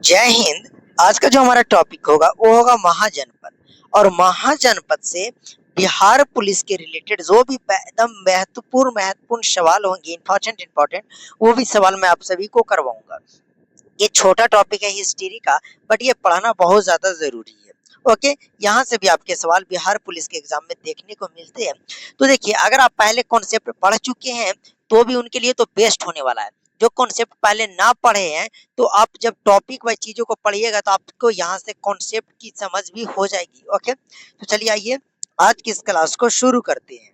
जय हिंद। आज का जो हमारा टॉपिक होगा वो होगा महाजनपद। और महाजनपद से बिहार पुलिस के रिलेटेड जो भी एकदम महत्वपूर्ण सवाल होंगे, इंपॉर्टेंट वो भी सवाल मैं आप सभी को करवाऊंगा। ये छोटा टॉपिक है हिस्ट्री का, बट ये पढ़ना बहुत ज्यादा जरूरी है। ओके, यहाँ से भी आपके सवाल बिहार पुलिस के एग्जाम में देखने को मिलते हैं। तो देखिए, अगर आप पहले कॉन्सेप्ट पढ़ चुके हैं तो भी उनके लिए तो बेस्ट होने वाला है। जो कॉन्सेप्ट पहले ना पढ़े हैं, तो आप जब टॉपिक वाइज चीजों को पढ़िएगा तो आपको यहाँ से कॉन्सेप्ट की समझ भी हो जाएगी। ओके, तो चलिए आइए आज की इस क्लास को शुरू करते हैं।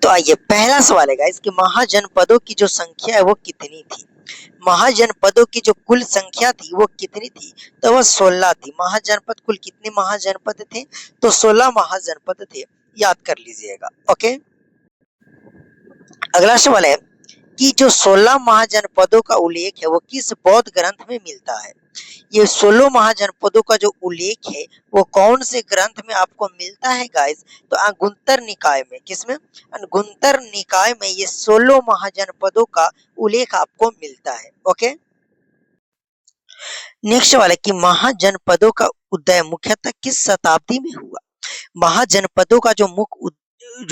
तो आइए, पहला सवाल है गाइस कि महाजनपदों की जो संख्या है वो कितनी थी। महाजनपदों की जो कुल संख्या थी वो कितनी थी, तो वह 16 थी। महाजनपद कुल कितने महाजनपद थे, तो 16 महाजनपद थे, याद कर लीजिएगा। ओके, अगला सवाल है कि जो 16 महाजनपदों का उल्लेख है वो किस बौद्ध ग्रंथ में मिलता है। ये 16 महाजनपदों का जो उल्लेख है वो कौन से ग्रंथ में आपको मिलता है गाइस, तो अंगुत्तर निकाय में। किसमें? अंगुत्तर निकाय में ये 16 महाजनपदों का उल्लेख आपको मिलता है। ओके, नेक्स्ट वाला कि महाजनपदों का उदय मुख्यतः किस शताब्दी में हुआ। महाजनपदों का जो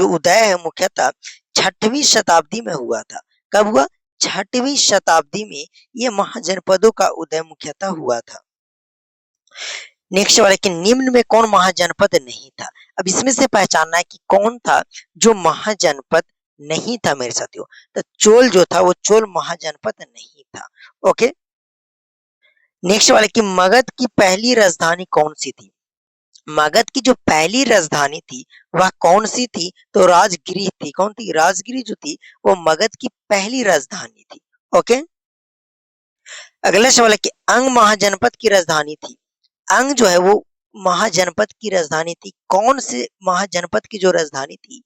उदय है मुख्यतः 6वीं शताब्दी में हुआ था। कब हुआ? 6वीं शताब्दी में ये महाजनपदों का उदय मुख्यतः हुआ था। नेक्स्ट वाला कि निम्न में कौन महाजनपद नहीं था। अब इसमें से पहचानना है कि कौन था जो महाजनपद नहीं था मेरे साथियों। तो चोल जो था वो चोल महाजनपद नहीं था। ओके, नेक्स्ट वाला कि मगध की पहली राजधानी कौन सी थी। मगध की जो पहली राजधानी थी वह कौन सी थी, तो राजगिरी थी। कौन थी? राजगिरी जो थी वो मगध की पहली राजधानी थी। ओके, अगला सवाल है कि अंग महाजनपद की राजधानी थी। अंग जो है वो महाजनपद की राजधानी थी। कौन से महाजनपद की जो राजधानी थी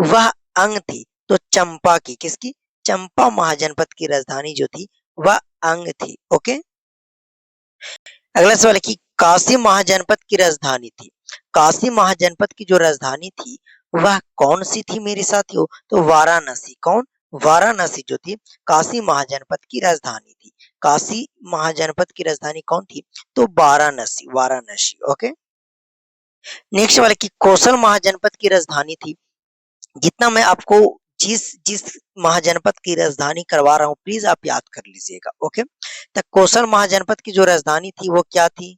वह अंग थी, तो चंपा की। किसकी? चंपा महाजनपद की राजधानी जो थी वह अंग थी। ओके, अगला सवाल है कि काशी महाजनपद की राजधानी थी। काशी महाजनपद की जो राजधानी थी वह कौन सी थी मेरे साथियों, तो वाराणसी। कौन? वाराणसी जो थी काशी महाजनपद की राजधानी थी। काशी महाजनपद की राजधानी कौन थी, तो वाराणसी। वाराणसी। ओके, नेक्स्ट वाला कि कौशल महाजनपद की राजधानी थी। जितना मैं आपको जिस जिस महाजनपद की राजधानी करवा रहा हूँ प्लीज आप याद कर लीजिएगा। ओके, तो कौशल महाजनपद की जो राजधानी थी वो क्या थी,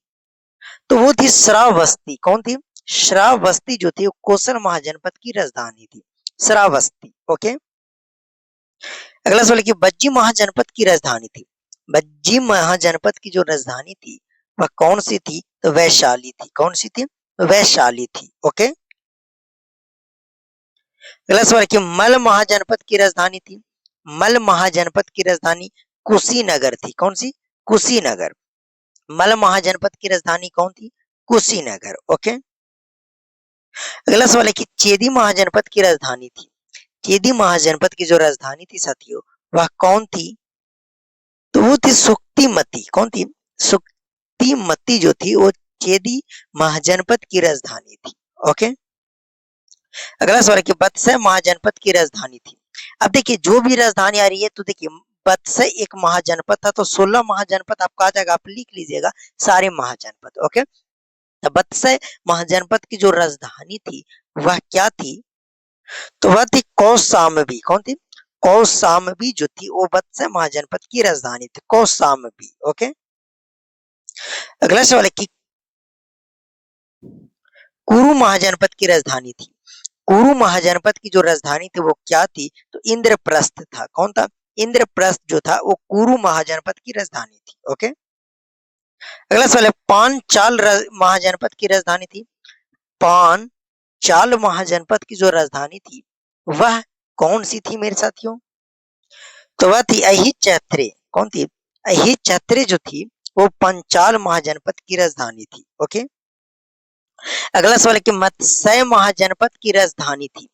तो वो थी श्रावस्ती। कौन थी? श्रावस्ती जो थी वो कौशल महाजनपद की राजधानी थी, श्रावस्ती। ओके, अगला सवाल कि बज्जी महाजनपद की राजधानी थी। बज्जी महाजनपद की जो राजधानी थी वह कौन सी थी, तो वैशाली थी। कौन सी थी? वैशाली थी। ओके, अगला सवाल कि मल महाजनपद की राजधानी थी। मल महाजनपद की राजधानी कुशीनगर थी। कौन सी? कुशीनगर। मल महाजनपद की राजधानी कौन थी? कुशीनगर। ओके, अगला सवाल है कि चेदी महाजनपद की राजधानी थी। चेदी महाजनपद की जो राजधानी थी साथियों वह कौन थी, तो वो थी सुक्तिमती। कौन थी? सुक्तिमती जो थी वो चेदी महाजनपद की राजधानी थी। ओके, अगला सवाल है कि बत्सय महाजनपद की राजधानी थी। अब देखिए, जो भी राजधानी आ रही है तो देखिए बत्सय एक महाजनपद था, तो 16 महाजनपद आपका आ जाएगा, आप लिख लीजिएगा सारे महाजनपद। ओके, तो बत्सय महाजनपद की जो राजधानी थी वह क्या थी, तो वह थी कौशाम्बी। कौन थी? कौशाम्बी जो थी वो बत्सय महाजनपद की राजधानी थी, कौशाम्बी। ओके, अगला सवाल है कि कुरु महाजनपद की राजधानी थी। कुरु महाजनपद की जो राजधानी थी वो क्या थी, तो इंद्रप्रस्थ था। कौन था? इंद्रप्रस्थ जो था वो कुरु महाजनपद की राजधानी थी। ओके, अगला सवाल है पांचाल महाजनपद की राजधानी थी। पांचाल महाजनपद की जो राजधानी थी वह कौन सी थी मेरे साथियों, तो वह थी अहिचैत्रे। कौन थी? अहिचैत्रे जो थी वो पंचाल महाजनपद की राजधानी थी। ओके, अगला सवाल है कि मत्स्य महाजनपद की राजधानी थी।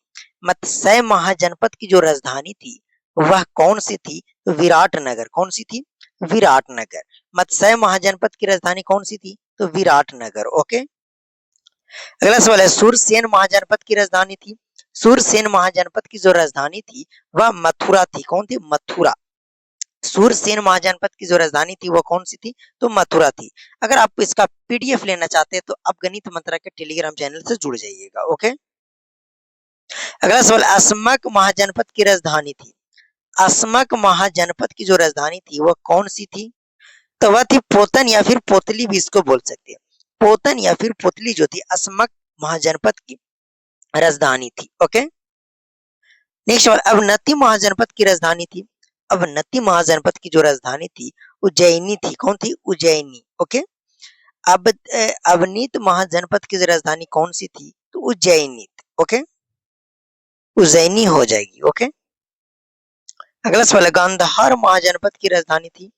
मत्स्य महाजनपद की जो राजधानी थी वह कौन सी थी, तो विराटनगर। कौन सी थी? विराटनगर। मत्स्य महाजनपद की राजधानी कौन सी थी, तो विराटनगर। ओके, अगला सवाल है सूरसेन महाजनपद की राजधानी थी। सूरसेन महाजनपद की जो राजधानी थी वह मथुरा थी। कौन थी? मथुरा। सूरसेन महाजनपद की जो राजधानी थी वो कौन सी थी? तो मथुरा थी। अगर आप इसका पीडीएफ लेना चाहते हैं तो आप गणित मंत्रा के टेलीग्राम चैनल से जुड़ जाइएगा। ओके। अगला सवाल, असमक महाजनपद की राजधानी थी। असमक महाजनपद की जो राजधानी थी वह कौन सी थी? तो वह थी पोतन या फिर पोतली भी इसको बोल सकते हैं। पोतन या फिर पोतली जो थी असमक महाजनपद की राजधानी थी। ओके। नेक्स्ट सवाल, अवनति महाजनपद की राजधानी थी। अवनति महाजनपद की जो राजधानी थी उज्जैनी थी। कौन थी? उज्जैनी। ओके। अब अवनीत महाजनपद की राजधानी कौन सी थी? तो उज्जैनी। ओके, उज्जैनी हो जाएगी। ओके। अगला सवाल है, गांधार महाजनपद की राजधानी थी।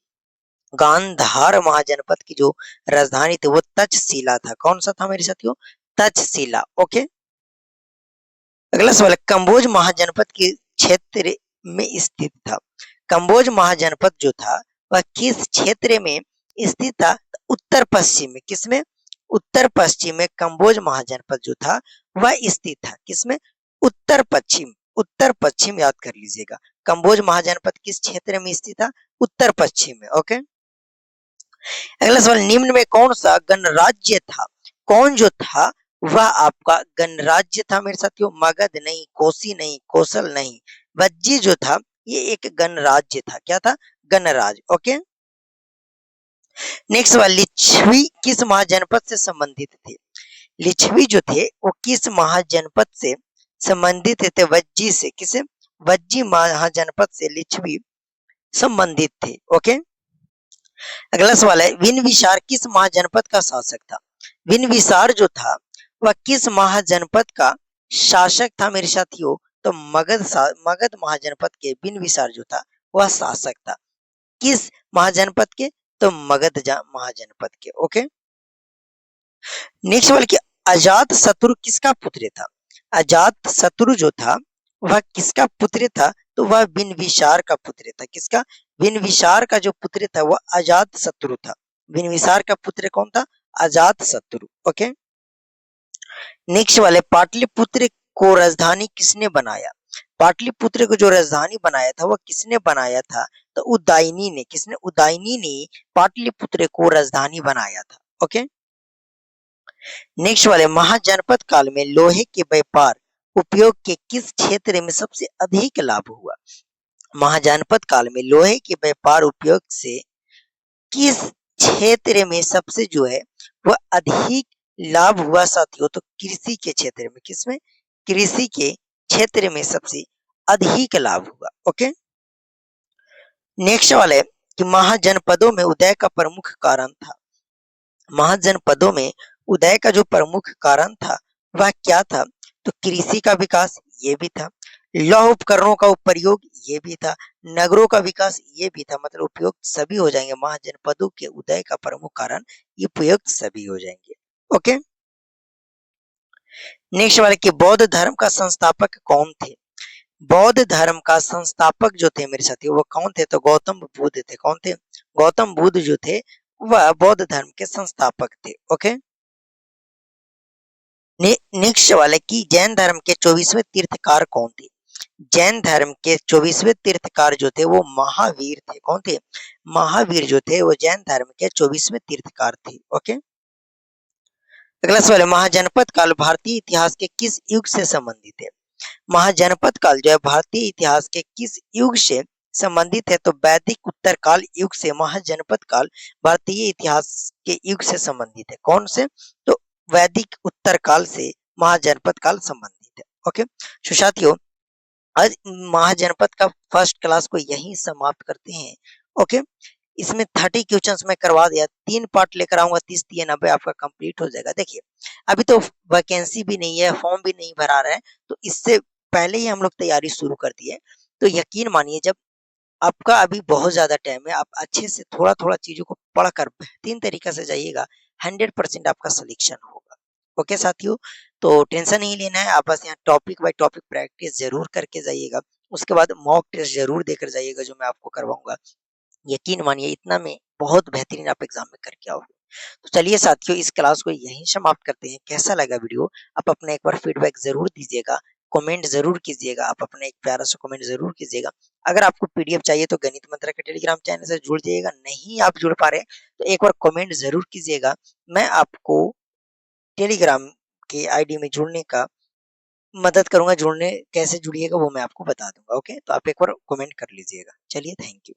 गांधार महाजनपद की जो राजधानी थी वो तक्षशिला था। कौन सा था मेरे साथियों? तक्षशिला। ओके। अगला सवाल है, कंबोज महाजनपद के क्षेत्र में स्थित था। कंबोज महाजनपद जो था वह किस क्षेत्र में स्थित था? उत्तर पश्चिम में। किसमें? उत्तर पश्चिम में कंबोज महाजनपद जो था वह स्थित था। किसमें? उत्तर पश्चिम। उत्तर पश्चिम याद कर लीजिएगा। कंबोज महाजनपद किस क्षेत्र में स्थित था? उत्तर पश्चिम में। ओके। अगला सवाल, निम्न में कौन सा गणराज्य था? कौन जो था वह आपका गणराज्य था मेरे साथियों? मगध नहीं, कोसी नहीं, कौशल नहीं, वज्जी जो था ये एक गणराज्य था। क्या था? गणराज्य। ओके। नेक्स्ट सवाल, लिच्छवी किस महाजनपद से संबंधित थे? लिच्छवी जो थे वो किस महाजनपद से संबंधित थे? वज्जी से। किसे? वज्जी महाजनपद से लिच्छवी संबंधित थे। ओके। अगला सवाल है, बिंबिसार किस महाजनपद का शासक था? बिंबिसार जो था वह किस महाजनपद का शासक था मेरे साथियों? तो मगध महाजनपद के बिंबिसार जो था वह शासक था। किस महाजनपद के? तो मगध महाजनपद के। ओके। नेक्स्ट सवाल कि अजात शत्रु किसका पुत्र था? अजात शत्रु जो था वह किसका पुत्र था? तो वह बिंबिसार का पुत्र था। किसका? बिंबिसार का जो पुत्र था वह अजात शत्रु था। बिंबिसार का पुत्र कौन था? अजात शत्रु। ओके। नेक्स्ट वाले, पाटलिपुत्र को राजधानी किसने बनाया? पाटलिपुत्र को जो राजधानी बनाया था वह किसने बनाया था? तो उदयनी ने। किसने? उदयनी ने पाटलिपुत्र को राजधानी बनाया था। ओके। नेक्स्ट वाले, महाजनपद काल में लोहे के व्यापार उपयोग के किस क्षेत्र में सबसे अधिक लाभ हुआ? महाजनपद काल में लोहे के व्यापार उपयोग से किस क्षेत्र में सबसे जो है वह अधिक लाभ हुआ साथियों? तो कृषि के क्षेत्र में। किसमें? कृषि के क्षेत्र में सबसे अधिक लाभ हुआ। ओके। नेक्स्ट वाले कि महाजनपदों में उदय का प्रमुख कारण था। महाजनपदों में उदय का जो प्रमुख कारण था वह क्या था? तो कृषि का विकास ये भी था, लौह उपकरणों का प्रयोग ये भी था, नगरों का विकास ये भी था। मतलब उपयुक्त सभी हो जाएंगे। महाजनपदों के उदय का प्रमुख कारण ये उपयुक्त सभी हो जाएंगे। ओके। नेक्स्ट वाले कि बौद्ध धर्म का संस्थापक कौन थे? बौद्ध धर्म का संस्थापक जो थे मेरे साथियों वो कौन थे? तो गौतम बुद्ध थे। कौन थे? गौतम बुद्ध जो थे वह बौद्ध धर्म के संस्थापक थे। ओके। नेक्स्ट वाले कि जैन धर्म के 24वें तीर्थकार कौन थे? जैन धर्म के 24वें तीर्थकार जो थे वो महावीर थे। कौन थे? महावीर जो थे वो जैन धर्म के 24वें तीर्थकार थे। ओके। अगला सवाल है, महाजनपद काल भारतीय इतिहास के किस युग से संबंधित है? महाजनपद काल जो है भारतीय इतिहास के किस युग से संबंधित है? तो वैदिक उत्तरकाल युग से महाजनपद काल भारतीय इतिहास के युग से संबंधित है। कौन से? तो वैदिक उत्तरकाल से महाजनपद काल संबंधित है। ओके। तो साथियों आज महाजनपद का फर्स्ट क्लास को यहीं समाप्त करते हैं। ओके। इसमें 30 क्वेश्चंस मैं करवा दिया, 3 पार्ट लेकर आऊंगा, 30 3 90 आपका कंप्लीट हो जाएगा। देखिए अभी तो वैकेंसी भी नहीं है, फॉर्म भी नहीं भरा रहा है, तो इससे पहले ही हम लोग तैयारी शुरू कर दिए। तो यकीन मानिए जब आपका अभी बहुत ज्यादा टाइम है, आप अच्छे से थोड़ा थोड़ा चीजों को पढ़कर बेहतरीन तरीके से जाइएगा, 100% आपका सिलेक्शन होगा। ओके साथियों, तो टेंशन नहीं लेना है, आप बस यहाँ टॉपिक बाय टॉपिक प्रैक्टिस जरूर करके जाइएगा। उसके बाद मॉक टेस्ट जरूर देकर जाइएगा जो मैं आपको करवाऊंगा। यकीन मानिए इतना में बहुत बेहतरीन आप एग्जाम में करके आओगे। तो चलिए साथियों इस क्लास को यहीं समाप्त करते हैं। कैसा लगा वीडियो आप अपना एक बार फीडबैक जरूर दीजिएगा। कमेंट ज़रूर कीजिएगा, आप अपना एक प्यारा-सा कमेंट ज़रूर कीजिएगा। अगर आपको पीडीएफ चाहिए तो गणित मंत्रा के टेलीग्राम चैनल से जुड़ जाइएगा, नहीं आप जुड़ पा रहे हैं तो एक बार कमेंट ज़रूर कीजिएगा। मैं आपको टेलीग्राम के आईडी में जुड़ने का मदद करूँगा, जुड़ने कैसे जुड़िएगा वो मैं आपको बता दूँगा, ओके? तो आप एक बार कमेंट कर लीजिएगा। चलिए थैंक यू।